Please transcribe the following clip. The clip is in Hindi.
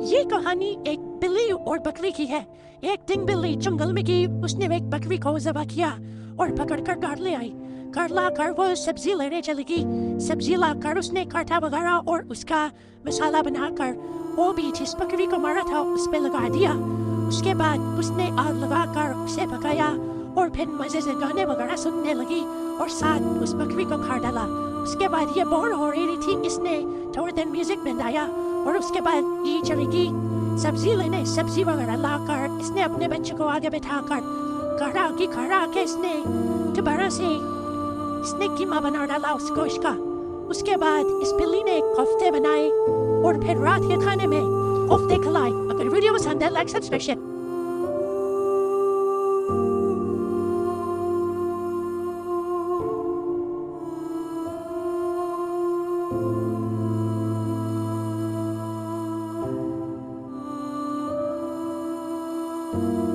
ये कहानी एक बिल्ली और बकरी की है। एक दिन बिल्ली जंगल में गई, उसने एक बकरी को ज़बह किया और पकड़कर घर ले आई। घर लाकर वो सब्जी लेने चली गई। सब्जी लाकर उसने काटा वगैरह और उसका मसाला बनाकर वो भी जिस बकरी को मारा था उस पे लगा दिया। उसके बाद उसने आग लगाकर उसे पकाया और फिर मजे से गाने वगैरह सुनने लगी और साथ उस बकरी को खा डाला। उसके बाद ये बोर हो रही थी, इसने थोड़ी देर म्यूजिक बनाया और उसके बाद ये चली गई सब्जी लेने। सब्जी वगैरह लाकर इसने अपने बच्चे को आगे बैठाकर खड़ा के इसने दोबारा से इसने कीमा बना डाला उस गोश्त का। उसके बाद इस बिल्ली ने कोफ्ते बनाए और फिर रात के खाने में कोफ्ते खिलाए। अगर वीडियो पसंद है लाइक सब्सक्राइब। Thank you.